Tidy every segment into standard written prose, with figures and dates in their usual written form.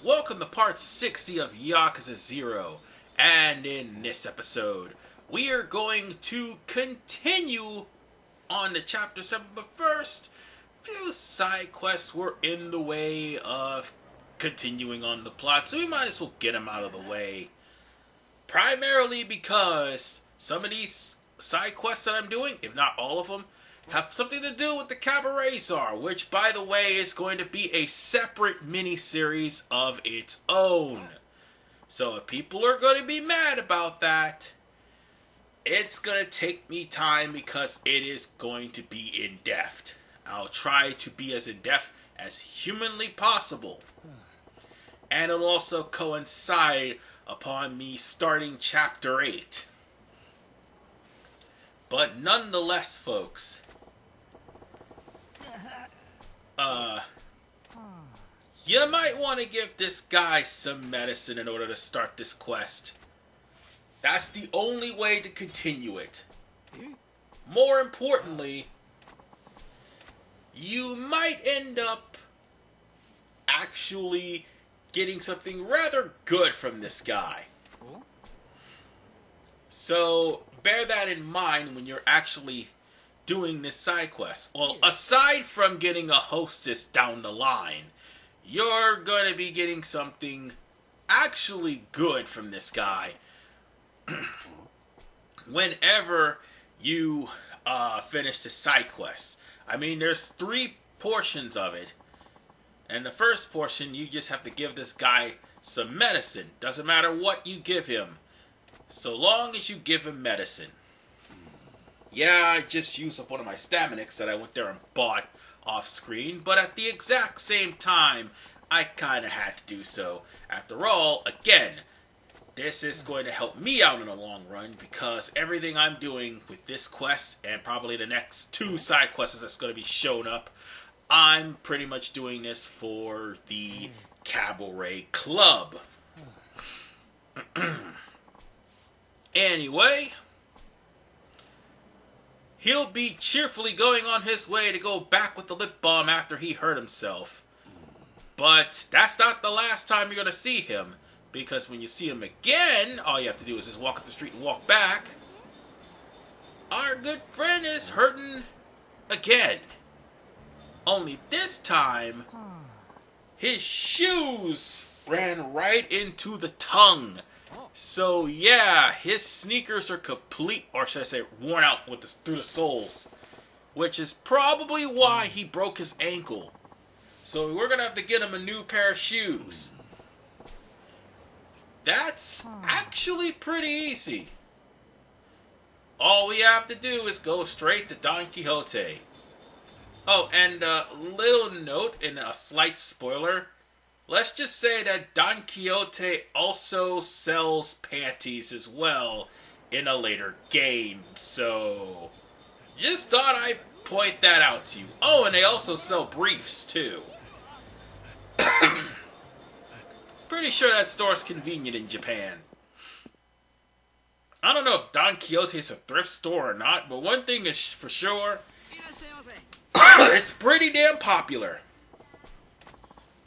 Welcome to part 60 of Yakuza 0, and in this episode, we are going to continue on to chapter 7, but first, few side quests were in the way of continuing on the plot, so we might as well get them out of the way. Primarily because some of these side quests that I'm doing, if not all of them, have something to do with the Cabaret Czar, which, by the way, is going to be a separate mini-series of its own. So if people are going to be mad about that, it's going to take me time because it is going to be in-depth. I'll try to be as in-depth as humanly possible. And it'll also coincide upon me starting Chapter 8. But nonetheless, folks, you might want to give this guy some medicine in order to start this quest. That's the only way to continue it. More importantly, you might end up actually getting something rather good from this guy. So bear that in mind when you're actually doing this side quest. Well, aside from getting a hostess down the line, you're going to be getting something actually good from this guy whenever you finish the side quest. I mean, there's 3 portions of it. And the first portion, you just have to give this guy some medicine. Doesn't matter what you give him, so long as you give him medicine. Yeah, I just used up one of my Staminix that I went there and bought off screen, but at the exact same time, I kind of had to do so. After all, again, this is going to help me out in the long run because everything I'm doing with this quest and probably the next 2 side quests that's going to be showing up, I'm pretty much doing this for the Cabaret Club. Anyway, he'll be cheerfully going on his way to go back with the lip balm after he hurt himself. But that's not the last time you're going to see him, because when you see him again, all you have to do is just walk up the street and walk back. Our good friend is hurting again. Only this time, his shoes ran right into the tongue. So yeah, his sneakers are complete, or should I say worn out through the soles. Which is probably why he broke his ankle. So we're going to have to get him a new pair of shoes. That's actually pretty easy. All we have to do is go straight to Don Quixote. Oh, and a little note and a slight spoiler. Let's just say that Don Quixote also sells panties as well in a later game. So, just thought I'd point that out to you. Oh, and they also sell briefs too. Pretty sure that store's convenient in Japan. I don't know if Don Quixote's a thrift store or not, but one thing is for sure, it's pretty damn popular.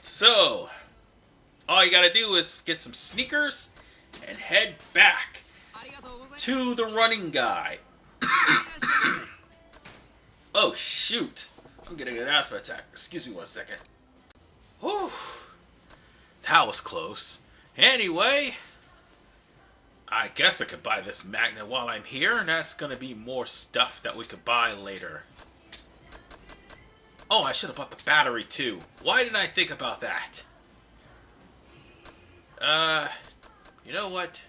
So, all you gotta do is get some sneakers and head back to the running guy. Oh shoot, I'm getting an asthma attack. Excuse me one second. Whew, that was close. Anyway, I guess I could buy this magnet while I'm here, and that's gonna be more stuff that we could buy later. Oh, I should have bought the battery too. Why didn't I think about that? You know what?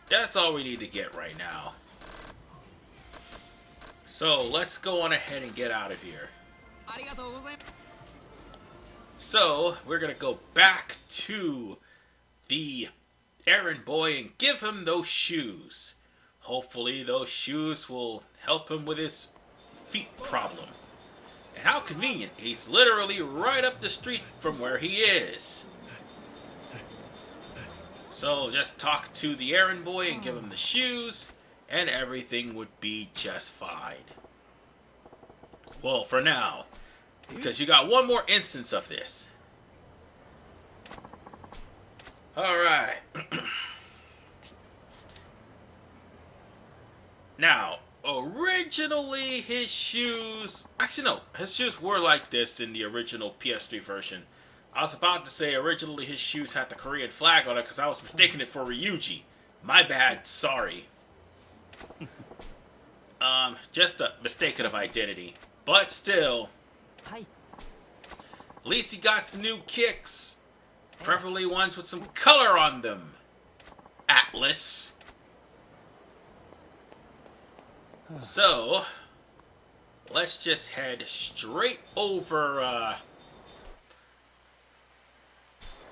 That's all we need to get right now. So, let's go on ahead and get out of here. So, we're gonna go back to the errand boy and give him those shoes. Hopefully those shoes will help him with his feet problem. And how convenient, he's literally right up the street from where he is. So just talk to the errand boy and give him the shoes, and everything would be just fine. Well, for now, because you got one more instance of this. Alright. Now, originally his shoes... Actually, no. His shoes were like this in the original PS3 version. I was about to say originally his shoes had the Korean flag on it because I was mistaking it for Ryuji. My bad. Sorry. Just a mistaken of identity. But still, at least he got some new kicks. Preferably ones with some color on them. Atlas. So, let's just head straight over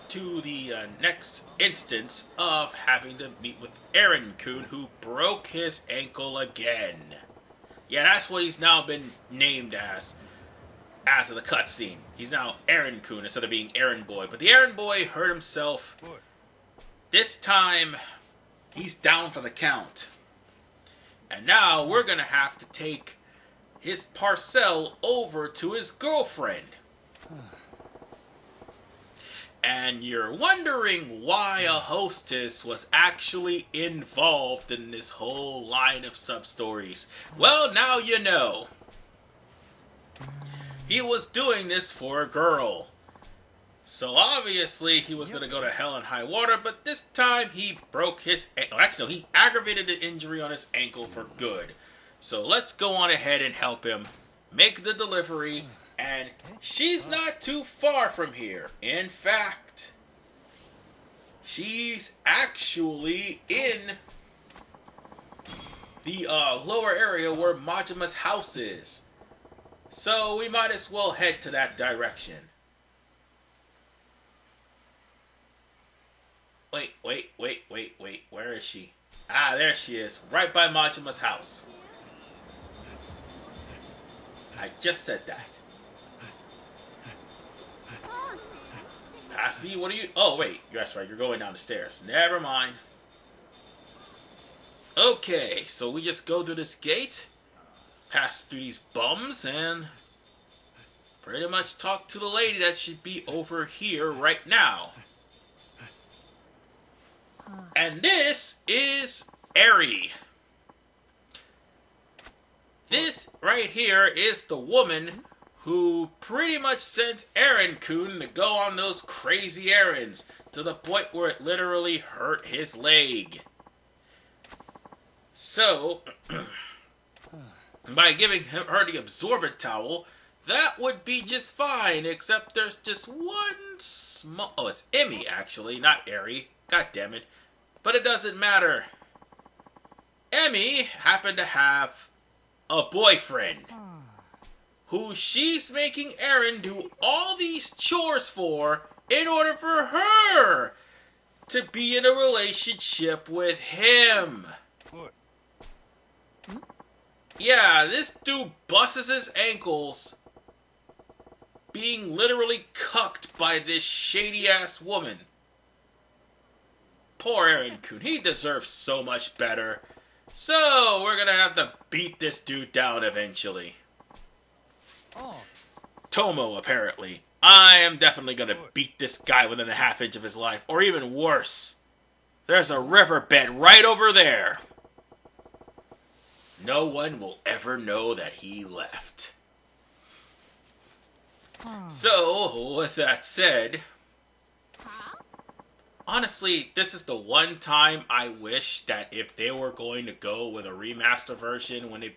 to the next instance of having to meet with Eren-kun, who broke his ankle again. Yeah, that's what he's now been named as of the cutscene. He's now Eren-kun instead of being Eren Boy. But the Eren Boy hurt himself. This time, he's down for the count. And now we're gonna have to take his parcel over to his girlfriend. And you're wondering why a hostess was actually involved in this whole line of sub-stories. Well, now you know. He was doing this for a girl. So obviously he was going to go to hell and high water, but this time he broke his... Actually, no, he aggravated the injury on his ankle for good. So let's go on ahead and help him make the delivery. And she's not too far from here. In fact, she's actually in the lower area where Majima's house is. So we might as well head to that direction. Wait. Where is she? Ah, there she is. Right by Majima's house. I just said that. Past me? What are you... Oh, wait. That's right. You're going down the stairs. Never mind. Okay, so we just go through this gate, pass through these bums, and pretty much talk to the lady that should be over here right now. And this is Eri. This right here is the woman who pretty much sent Eren-kun to go on those crazy errands, to the point where it literally hurt his leg. So, by giving her the absorbent towel, that would be just fine, except there's just one small... Oh, it's Emmy, actually, not Eri. God damn it. But it doesn't matter. Emmy happened to have a boyfriend who she's making Eren do all these chores for in order for her to be in a relationship with him. Yeah, this dude busts his ankles being literally cucked by this shady-ass woman. Poor Eren-kun, he deserves so much better. So, we're gonna have to beat this dude down eventually. Tomo, apparently. I am definitely gonna beat this guy within a half-inch of his life, or even worse. There's a riverbed right over there. No one will ever know that he left. So, with that said, honestly, this is the one time I wish that if they were going to go with a remaster version when they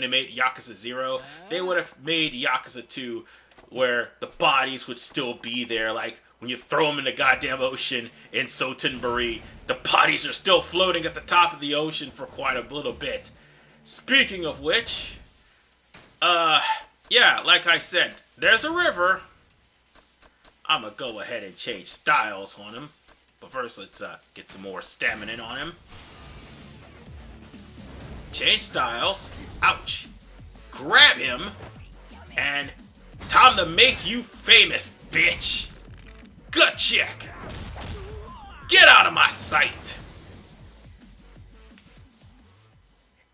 made Yakuza 0, they would have made Yakuza 2 where the bodies would still be there. Like, when you throw them in the goddamn ocean in Sotenburi, the bodies are still floating at the top of the ocean for quite a little bit. Speaking of which, yeah, like I said, there's a river. I'm gonna go ahead and change styles on him. But first, let's get some more stamina on him. Change styles. Ouch. Grab him. And time to make you famous, bitch. Gut check. Get out of my sight.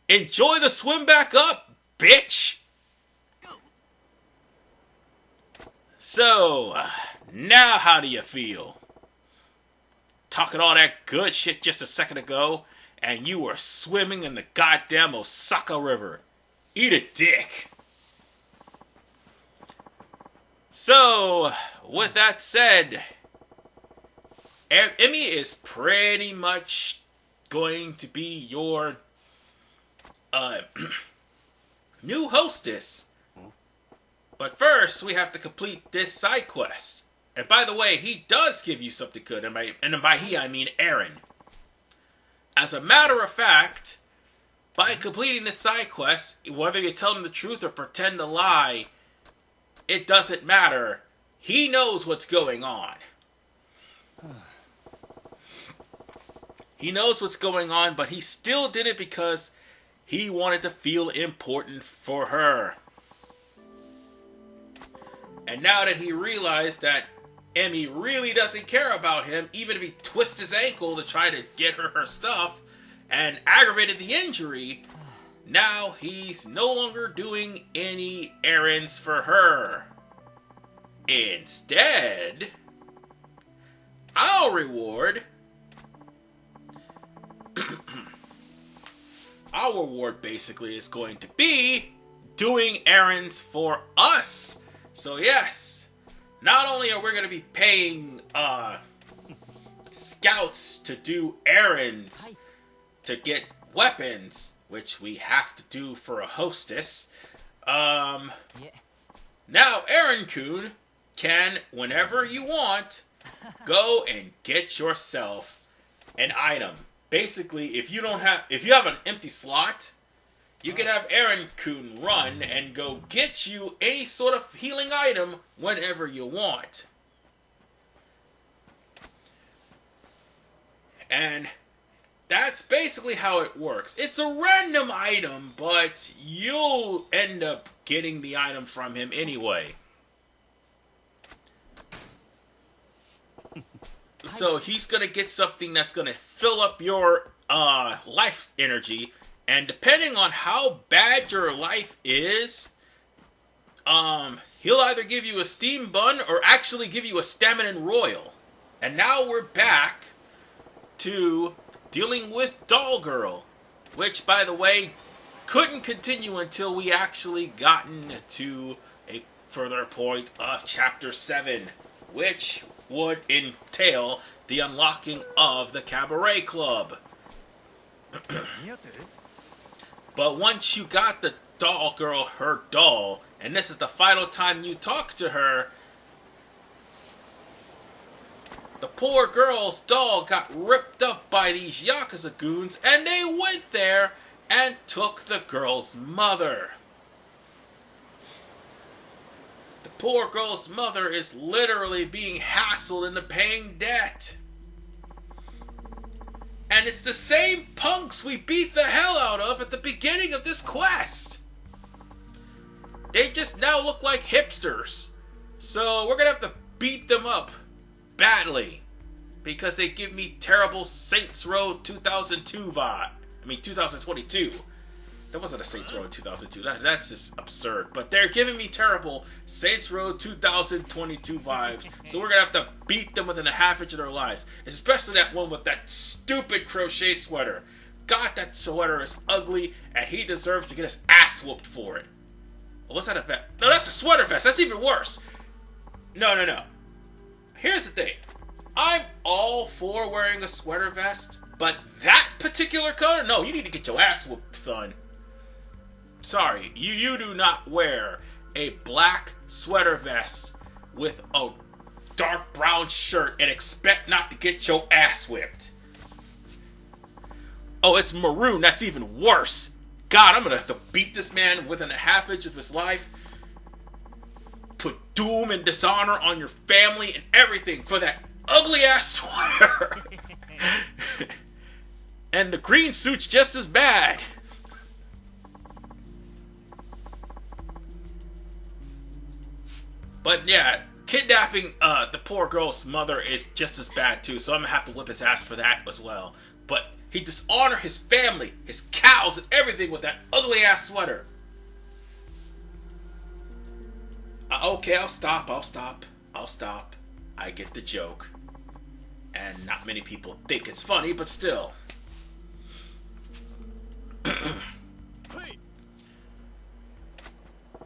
Enjoy the swim back up, bitch. So, now how do you feel? talking all that good shit just a second ago, and you were swimming in the goddamn Osaka River. Eat a dick. So, with that said, Emmy is pretty much going to be your new hostess. But first, we have to complete this side quest. And by the way, he does give you something good, and by he I mean Aaron. As a matter of fact, by completing this side quest, whether you tell him the truth or pretend to lie, it doesn't matter. He knows what's going on. He knows what's going on, but he still did it because he wanted to feel important for her. And now that he realized that Emmy really doesn't care about him, even if he twists his ankle to try to get her stuff and aggravated the injury, now he's no longer doing any errands for her. Instead, our reward basically is going to be doing errands for us. So yes, not only are we going to be paying scouts to do errands to get weapons, which we have to do for a hostess, now Aaron-kun can, whenever you want, go and get yourself an item. Basically, if you have an empty slot, you can have Aaron-kun run and go get you any sort of healing item whenever you want. And that's basically how it works. It's a random item, but you'll end up getting the item from him anyway. So he's going to get something that's going to fill up your life energy. And depending on how bad your life is, he'll either give you a steam bun or actually give you a stamina royal. And now we're back to dealing with Doll Girl, which, by the way, couldn't continue until we actually gotten to a further point of Chapter 7, which would entail the unlocking of the Cabaret Club. But once you got the Doll Girl her doll, and this is the final time you talk to her, the poor girl's doll got ripped up by these Yakuza goons, and they went there and took the girl's mother. The poor girl's mother is literally being hassled into paying debt. And it's the same punks we beat the hell out of at the beginning of this quest. They just now look like hipsters. So we're going to have to beat them up badly. Because they give me terrible Saints Row 2002 vibe. 2022. That wasn't a Saints Row in 2002. That's just absurd. But they're giving me terrible Saints Row 2022 vibes. So we're going to have to beat them within a half inch of their lives. Especially that one with that stupid crochet sweater. God, that sweater is ugly. And he deserves to get his ass whooped for it. Well, what's that a vest? No, that's a sweater vest. That's even worse. No. Here's the thing. I'm all for wearing a sweater vest. But that particular color? No, you need to get your ass whooped, son. Sorry, you do not wear a black sweater vest with a dark brown shirt and expect not to get your ass whipped. Oh, it's maroon. That's even worse. God, I'm going to have to beat this man within a half inch of his life. Put doom and dishonor on your family and everything for that ugly ass sweater. And the green suit's just as bad. But yeah, kidnapping the poor girl's mother is just as bad too, so I'm gonna have to whip his ass for that as well. But he dishonored his family, his cows, and everything with that ugly ass sweater. Okay, I'll stop. I get the joke. And not many people think it's funny, but still.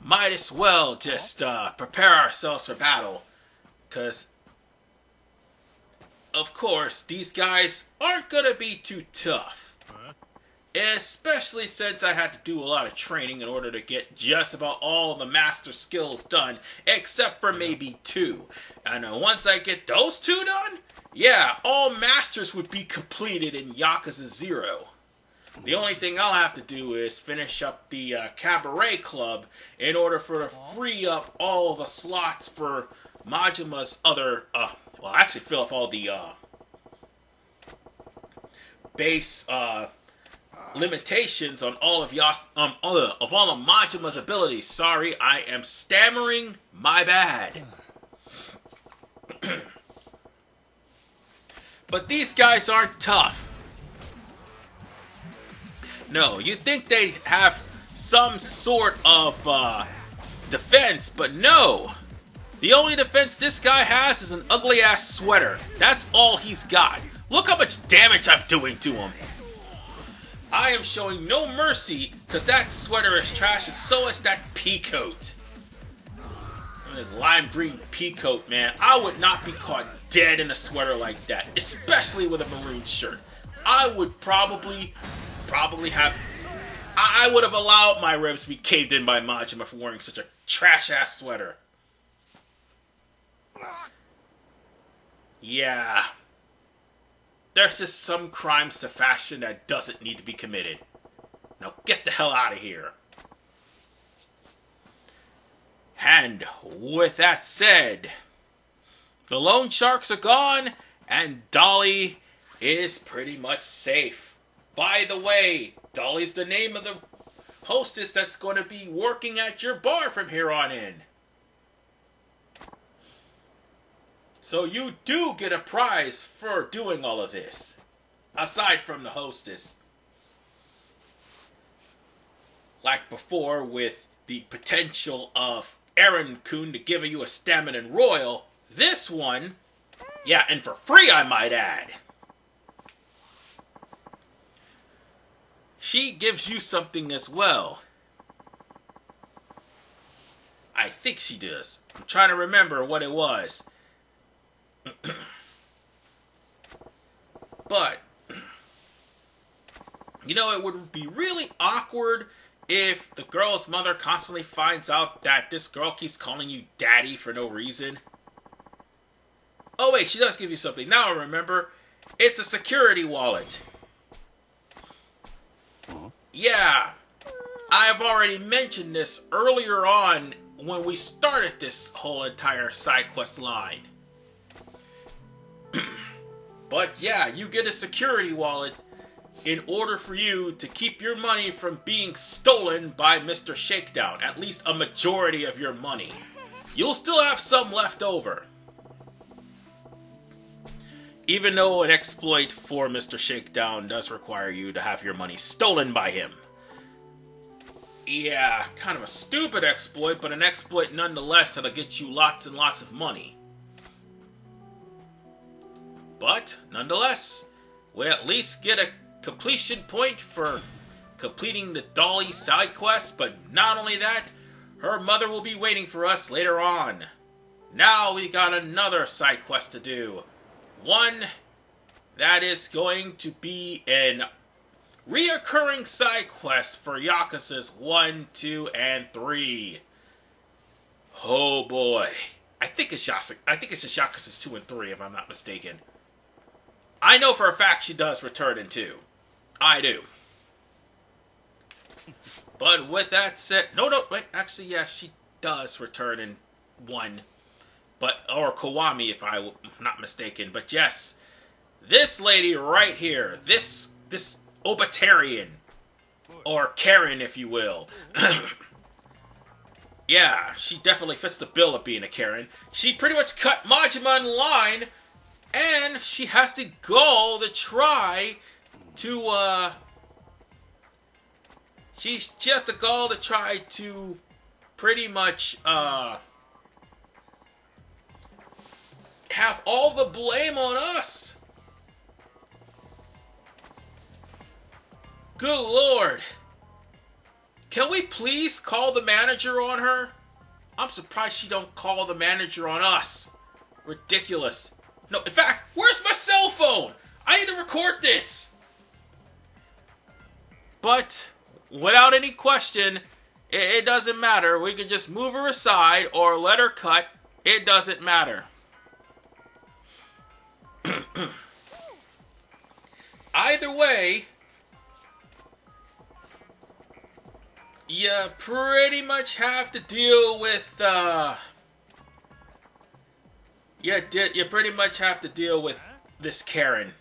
Might as well just prepare ourselves for battle. Because, of course, these guys aren't going to be too tough. Especially since I had to do a lot of training in order to get just about all the master skills done, except for maybe 2. And once I get those 2 done, yeah, all masters would be completed in Yakuza 0. The only thing I'll have to do is finish up the Cabaret Club in order for to free up all the slots for Majima's other, well, actually fill up all the base limitations on all of all of Majima's abilities. Sorry, I am stammering. My bad. But these guys aren't tough. No, you think they have some sort of defense, but no. The only defense this guy has is an ugly ass sweater. That's all he's got. Look how much damage I'm doing to him. I am showing no mercy, because that sweater is trash, and so is that pea coat. And this lime green pea coat, man. I would not be caught dead in a sweater like that, especially with a maroon shirt. I would probably have... I would have allowed my ribs to be caved in by Majima for wearing such a trash-ass sweater. Yeah. There's just some crimes to fashion that doesn't need to be committed. Now get the hell out of here. And with that said, the loan sharks are gone, and Dolly is pretty much safe. By the way, Dolly's the name of the hostess that's going to be working at your bar from here on in. So you do get a prize for doing all of this, aside from the hostess. Like before, with the potential of Aaron-kun to give you a stamina royal, this one, yeah, and for free I might add. She gives you something as well. I think she does. I'm trying to remember what it was. But, you know, it would be really awkward if the girl's mother constantly finds out that this girl keeps calling you daddy for no reason. Oh wait, she does give you something. Now I remember. It's a security wallet. Yeah, I've already mentioned this earlier on when we started this whole entire side quest line. But yeah, you get a security wallet in order for you to keep your money from being stolen by Mr. Shakedown. At least a majority of your money. You'll still have some left over. Even though an exploit for Mr. Shakedown does require you to have your money stolen by him. Yeah, kind of a stupid exploit, but an exploit nonetheless that'll get you lots and lots of money. But, nonetheless, we'll at least get a completion point for completing the Dolly side quest, but not only that, her mother will be waiting for us later on. Now we got another side quest to do. One that is going to be an reoccurring side quest for Yakuza's 1, 2, and 3. Oh boy. I think it's just Yakuza's 2 and 3 if I'm not mistaken. I know for a fact she does return in 2. I do. But with that said... No, wait. Actually, yeah, she does return in 1. Or Kiwami, if I'm not mistaken. But yes, this lady right here, this Obitarian, or Karen, if you will. Yeah, she definitely fits the bill of being a Karen. She pretty much cut Majima in line, and she has to go to try to, she has to go to try to pretty much, have all the blame on us Good lord. Can we please call the manager on her? I'm surprised she don't call the manager on us. Ridiculous. No, in fact, where's my cell phone? I need to record this. But without any question, it doesn't matter. We can just move her aside or let her cut. It doesn't matter. Either way, you pretty much have to deal with, you pretty much have to deal with this Karen.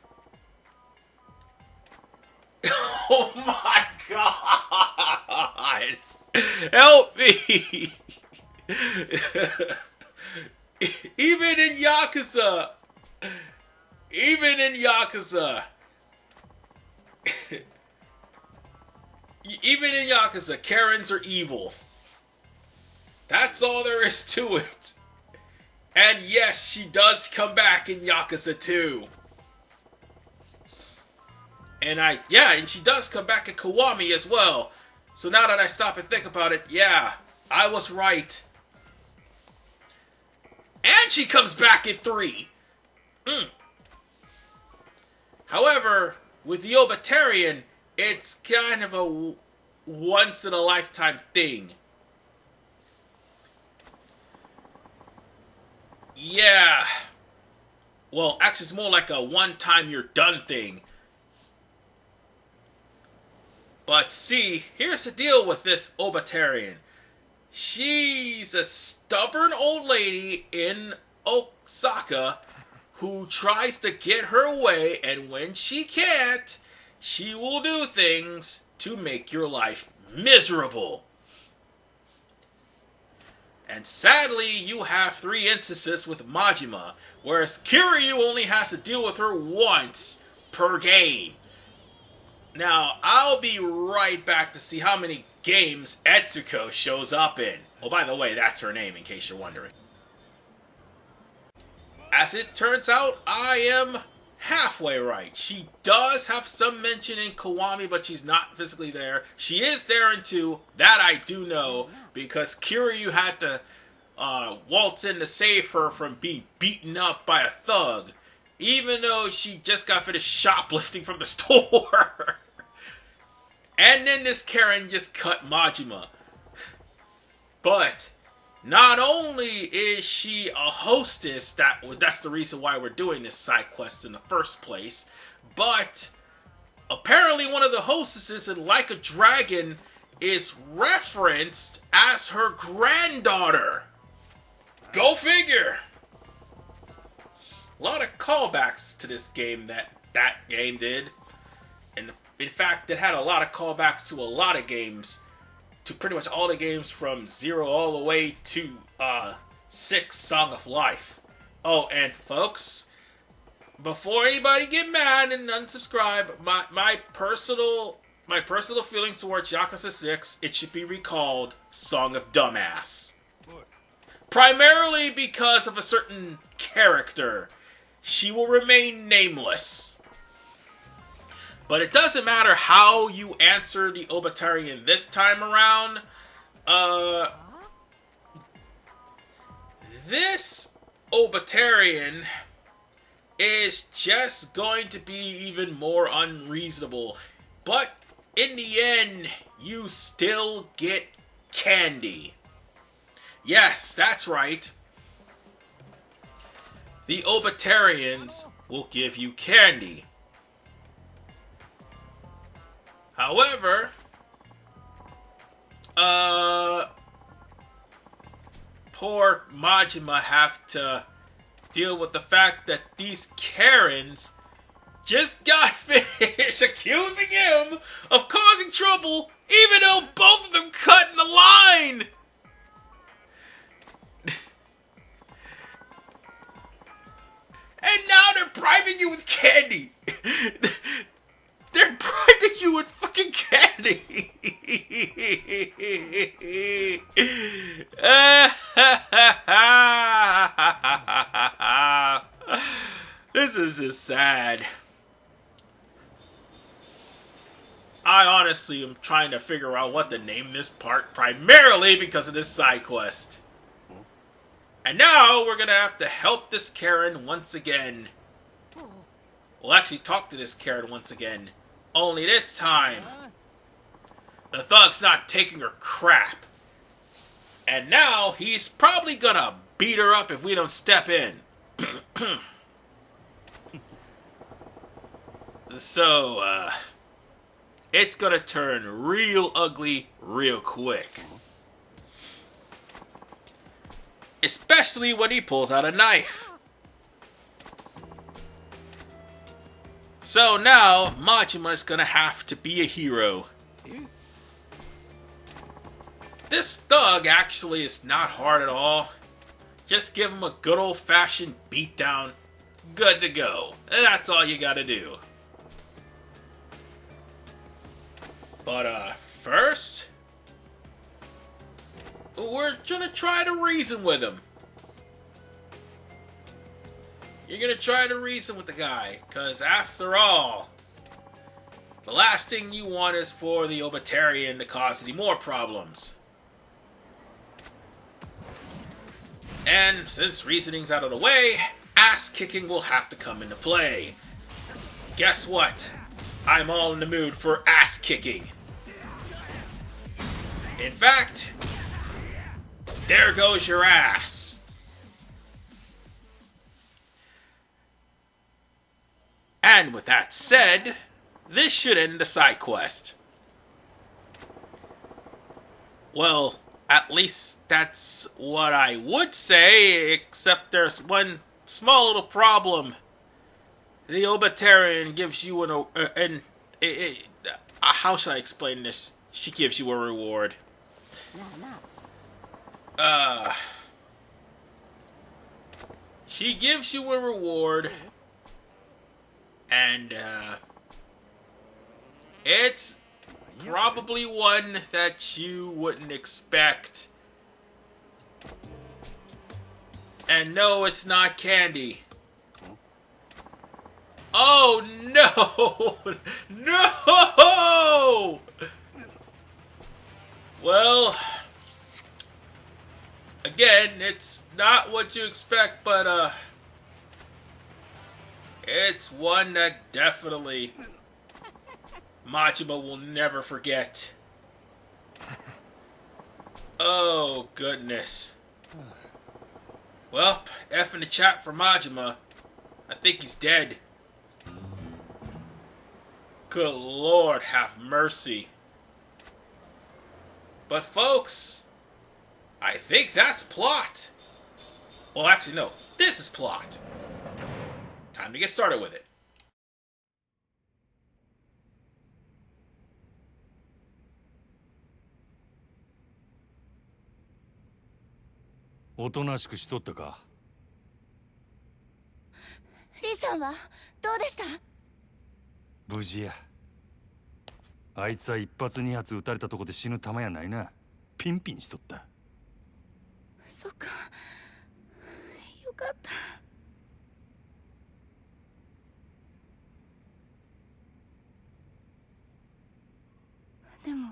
Oh my god! Help me! Even in Yakuza, Karens are evil. That's all there is to it. And yes, she does come back in Yakuza 2. And she does come back in Kiwami as well. So now that I stop and think about it, yeah, I was right. And she comes back in 3. However, with the Obitarian, it's kind of a once-in-a-lifetime thing. Yeah. Well, actually, it's more like a one-time-you're-done thing. But see, here's the deal with this Obitarian. She's a stubborn old lady in Osaka who tries to get her way, and when she can't, she will do things to make your life miserable. And sadly, you have 3 instances with Majima, whereas Kiryu only has to deal with her once per game. Now, I'll be right back to see how many games Etsuko shows up in. Oh, by the way, that's her name, in case you're wondering. As it turns out, I am halfway right. She does have some mention in Kiwami, but she's not physically there. She is there in 2. That I do know, because Kiryu had to waltz in to save her from being beaten up by a thug, even though she just got finished shoplifting from the store. And then this Karen just cut Majima. But not only is she a hostess, that's the reason why we're doing this side quest in the first place, but apparently one of the hostesses in Like a Dragon is referenced as her granddaughter. Go figure! A lot of callbacks to this game that game did. And in fact, it had a lot of callbacks to a lot of games. To pretty much all the games from 0 all the way to 6 Song of Life. Oh, and folks, before anybody get mad and unsubscribe, my personal feelings towards Yakuza 6, it should be recalled Song of Dumbass. Primarily because of a certain character. She will remain nameless. But it doesn't matter how you answer the Obitarian this time around. This Obitarian is just going to be even more unreasonable. But in the end, you still get candy. Yes, that's right. The Obitarians will give you candy. However, poor Majima have to deal with the fact that these Karens just got finished accusing him of causing trouble, even though both of them cut in the line. And now they're bribing you with candy. They're bribing you with fucking candy. This is just sad. I honestly am trying to figure out what to name this part, primarily because of this side quest. And now we're gonna have to help this Karen once again. We'll actually talk to this Karen once again. Only this time, the thug's not taking her crap. And now he's probably gonna beat her up if we don't step in. So, it's gonna turn real ugly real quick. Especially when he pulls out a knife. So now, Majima's gonna have to be a hero. This thug actually is not hard at all. Just give him a good old-fashioned beatdown. Good to go. That's all you gotta do. But, first, we're gonna try to reason with him. You're gonna try to reason with the guy, because after all, the last thing you want is for the Obitarian to cause any more problems. And since reasoning's out of the way, ass-kicking will have to come into play. Guess what? I'm all in the mood for ass-kicking. In fact, there goes your ass. And with that said, this should end the side quest. Well, at least that's what I would say, except there's one small little problem. The Obitarian gives you how should I explain this? She gives you a reward. She gives you a reward, and it's probably one that you wouldn't expect. And no, it's not candy. Oh no! No! Well, again, it's not what you expect, but it's one that definitely Majima will never forget. Oh, goodness. Well, F in the chat for Majima. I think he's dead. Good Lord, have mercy. But folks, I think that's plot. Well, actually, no. This is plot. Time to get started with it.おとなしくしとったか。リさんはどうでした？無事や。あいつは一発二発撃たれたとこで死ぬ玉やないな。ピンピンしとった。そっか。よかった。でも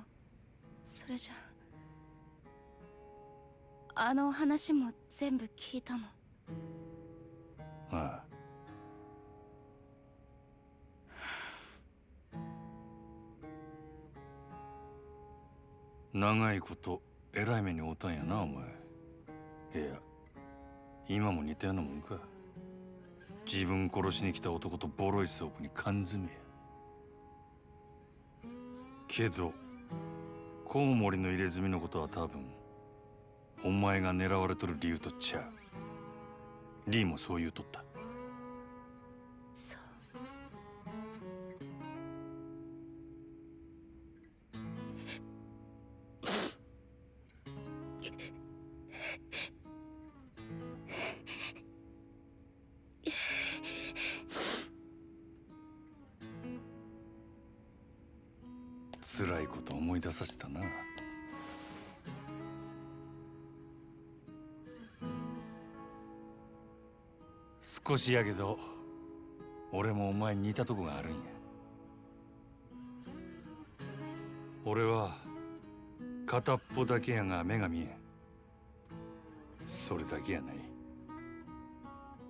それじゃあの話も全部聞いたの。ああ。長いことえらい目に遭うたんやなお前。いや今も似たようなもんか。自分殺しに来た男とボロい倉庫に缶詰や。けどコウモリの入れ墨のことは多分お前が狙われとる理由とちゃう。リーもそう言うとった。そう。辛いこと思い出させたな。少しやけど俺もお前に似たとこがあるんや。俺は片っぽだけやが目が見えん。それだけやない。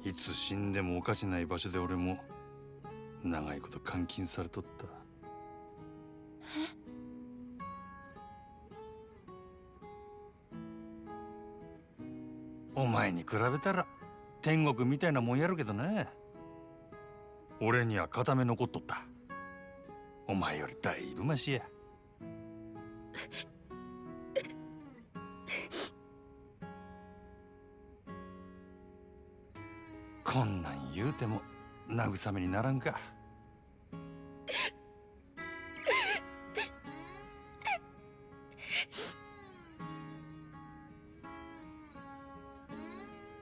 いつ死んでもおかしない場所で俺も長いこと監禁されとった。お前に比べたら天国みたいなもんやるけどな。俺には片目残っとった。お前よりだいぶマシや。こんなん言うても慰めにならんか。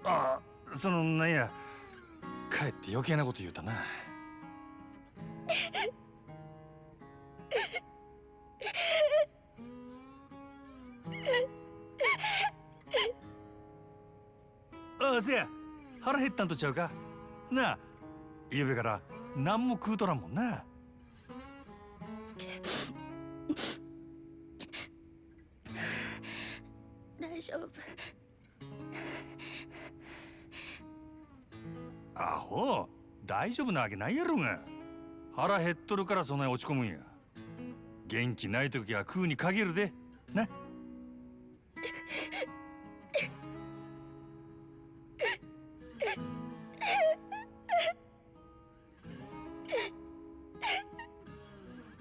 ああ、そのなんや、かえって余計なこと言うたな。ああ、せや、腹減ったんとちゃうかなあ。ゆうべから何も食うとらんもんな。大丈夫。アホ、大丈夫なわけないやろが。腹減っとるからそんなに落ち込むんや。元気ない時は食うに限るでな。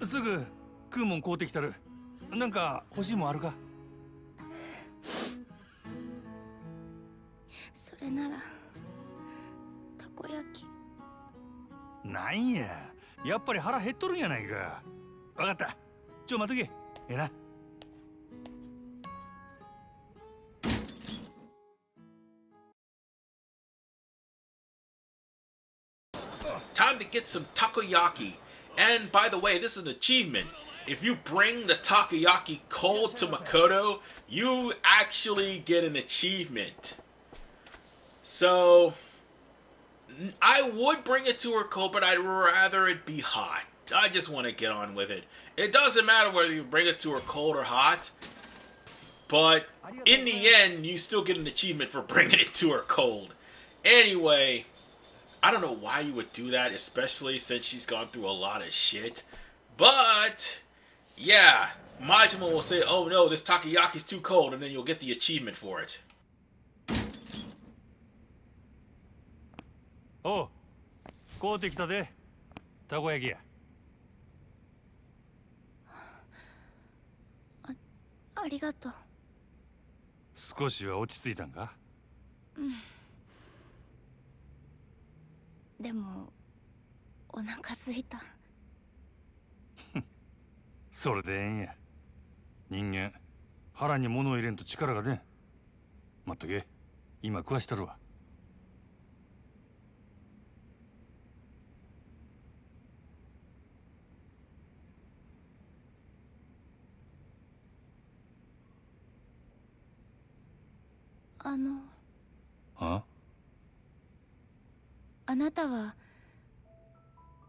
すぐ食うもん買うてきたる。なんか欲しいもんあるか。それならたこ焼き。なんや、やっぱり腹減っとるんやないか。わかった、待っとけ。ええな。Time to get some takoyaki. And by the way, this is an achievement. If you bring the takoyaki cold to Makoto, you actually get an achievement. So, I would bring it to her cold, but I'd rather it be hot. I just want to get on with it. It doesn't matter whether you bring it to her cold or hot, but in the end, you still get an achievement for bringing it to her cold. Anyway, I don't know why you would do that, especially since she's gone through a lot of shit. But, yeah, Majima will say, oh no, this takoyaki's too cold, and then you'll get the achievement for it. おう、買うてきたで、たこ焼きや。ありがとう。少しは落ち着いたんか。でもお腹空いた。それでええんや。人間腹に物を入れんと力が出ん。待っとけ、今食わしたるわ。あ？あなたは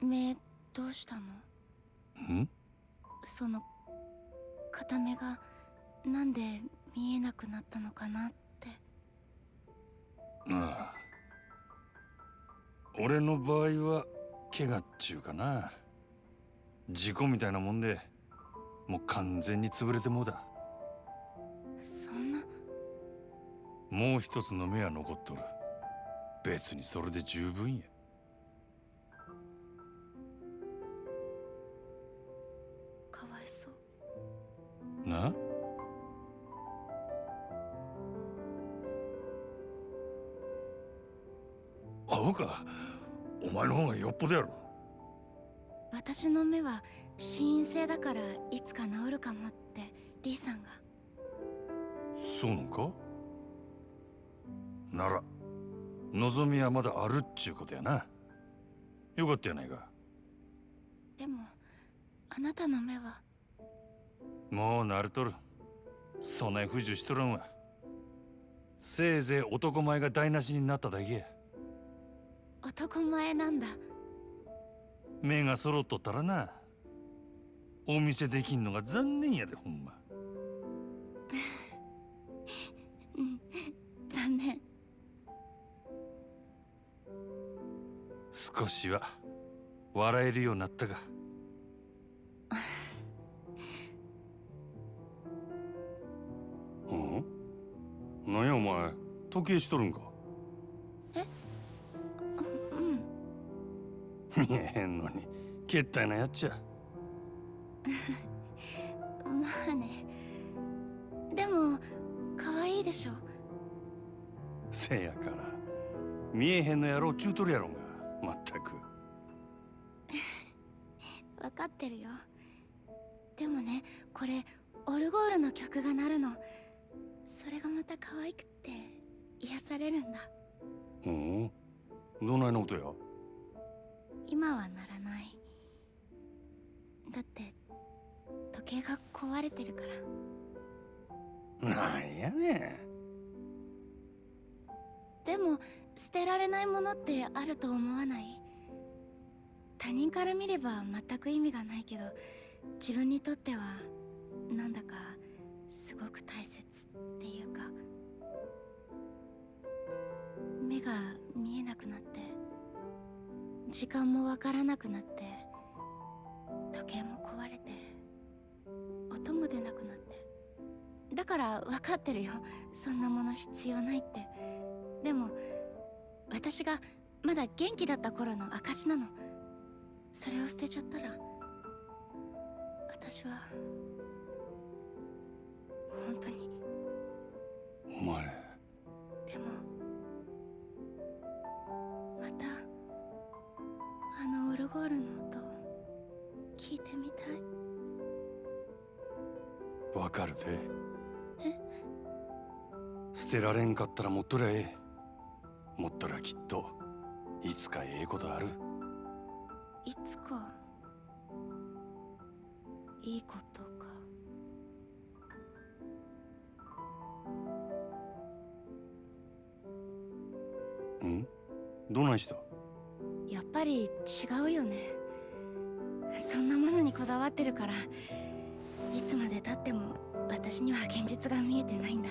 目どうしたの？ん？その片目がなんで見えなくなったのかなって。ああ、俺の場合は怪我っちゅうかな。事故みたいなもんでもう完全に潰れてもうだ。そんな。もう一つの目は残っとる。別にそれで十分や。かわいそう。な？アホか。お前の方がよっぽどやろ。私の目は心因性だからいつか治るかもってリーさんが。そうなんか。なら望みはまだあるっちゅうことやな。よかったやないか。でもあなたの目は。もう慣れとる。そない不自由しとらんわ。せいぜい男前が台無しになっただけや。男前なんだ。目が揃っとったらな。お見せできんのが残念やでほんま。うん、残念。少しは笑えるようになったか。うん？なんやお前、時計しとるんか？え？うん。見えへんのにけったいなやっちゃ。まあね。でも可愛いでしょ。せやから見えへんのやろちゅうとるやろが、まったく。分かってるよ。でもね、これオルゴールの曲が鳴るの。それがまた可愛くって癒されるんだ。うん？どないの音や？今はならない。だって時計が壊れてるから。なんやねん。でも捨てられないものってあると思わない？他人から見れば全く意味がないけど、自分にとってはなんだかすごく大切っていうか。目が見えなくなって、時間もわからなくなって、時計も壊れて、音も出なくなって。だから分かってるよ、そんなもの必要ないって。でも私がまだ元気だった頃の証なの。それを捨てちゃったら私は本当に。お前。でもまたあのオルゴールの音聞いてみたい。わかるで。え？捨てられんかったら持っとりゃええ。持っとりゃきっといつかええことある。いつかいいことか。ん？どないした？やっぱり違うよね。そんなものにこだわってるから、いつまで経っても私には現実が見えてないんだ。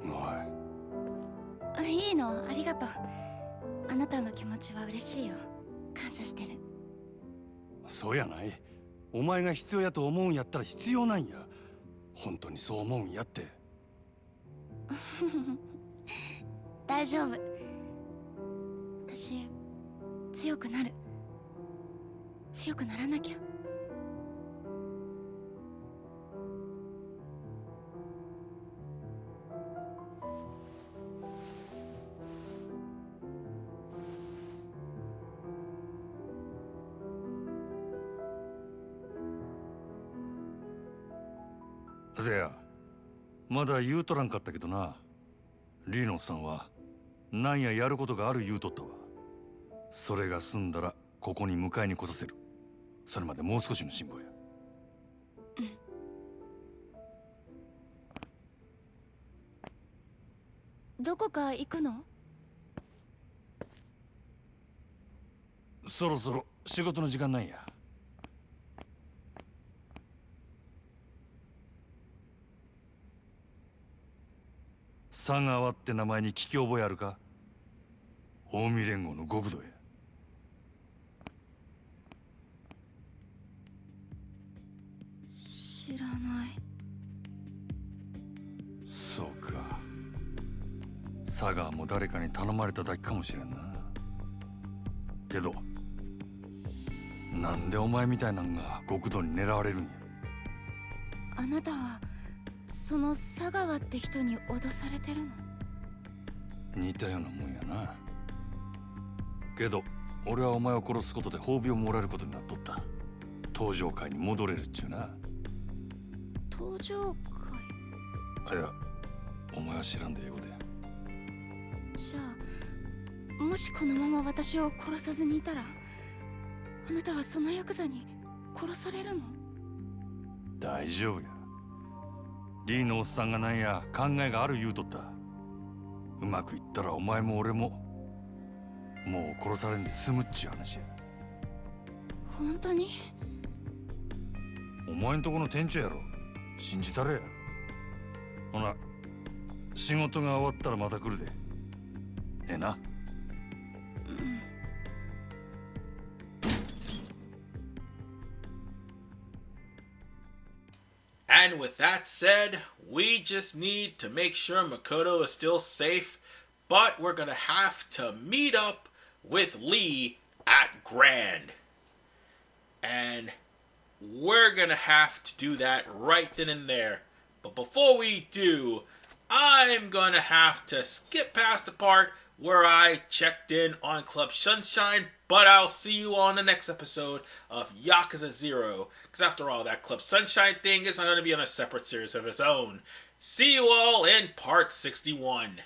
おい。いいの、ありがとう。あなたの気持ちは嬉しいよ。感謝してる。そうやない。お前が必要やと思うんやったら必要なんや。本当にそう思うんやって。大丈夫。私強くなる。強くならなきゃ。せや、まだ言うとらんかったけどな。リーノさんはなんややることがある言うとったわ。それが済んだらここに迎えに来させる。それまでもう少しの辛抱や。どこか行くの？そろそろ仕事の時間なんや。佐川って名前に聞き覚えあるか？近江連合の極道や。知らない。そうか。佐川も誰かに頼まれただけかもしれんな。けどなんでお前みたいなんが極道に狙われるんや？あなたはその佐川って人に脅されてるの？似たようなもんやな。けど俺はお前を殺すことで褒美をもらえることになっとった。登場界に戻れるっちゅうな。登場会？いや、お前は知らんで英語で。じゃあもしこのまま私を殺さずにいたら、あなたはそのヤクザに殺されるの？大丈夫や。リーのおっさんがなんや考えがある言うとった。うまくいったらお前も俺ももう殺されんで済むっちゅう話や。本当に？お前んとこの店長やろ。信じたれや。ほな、仕事が終わったらまた来るで。ええな。And with that said, we just need to make sure Makoto is still safe, but we're gonna have to meet up with Lee at Grand. And we're gonna have to do that right then and there. But before we do, I'm gonna have to skip past the part where I checked in on Club Sunshine, but I'll see you all in the next episode of Yakuza 0. Because after all, that Club Sunshine thing is going to be on a separate series of its own. See you all in part 61.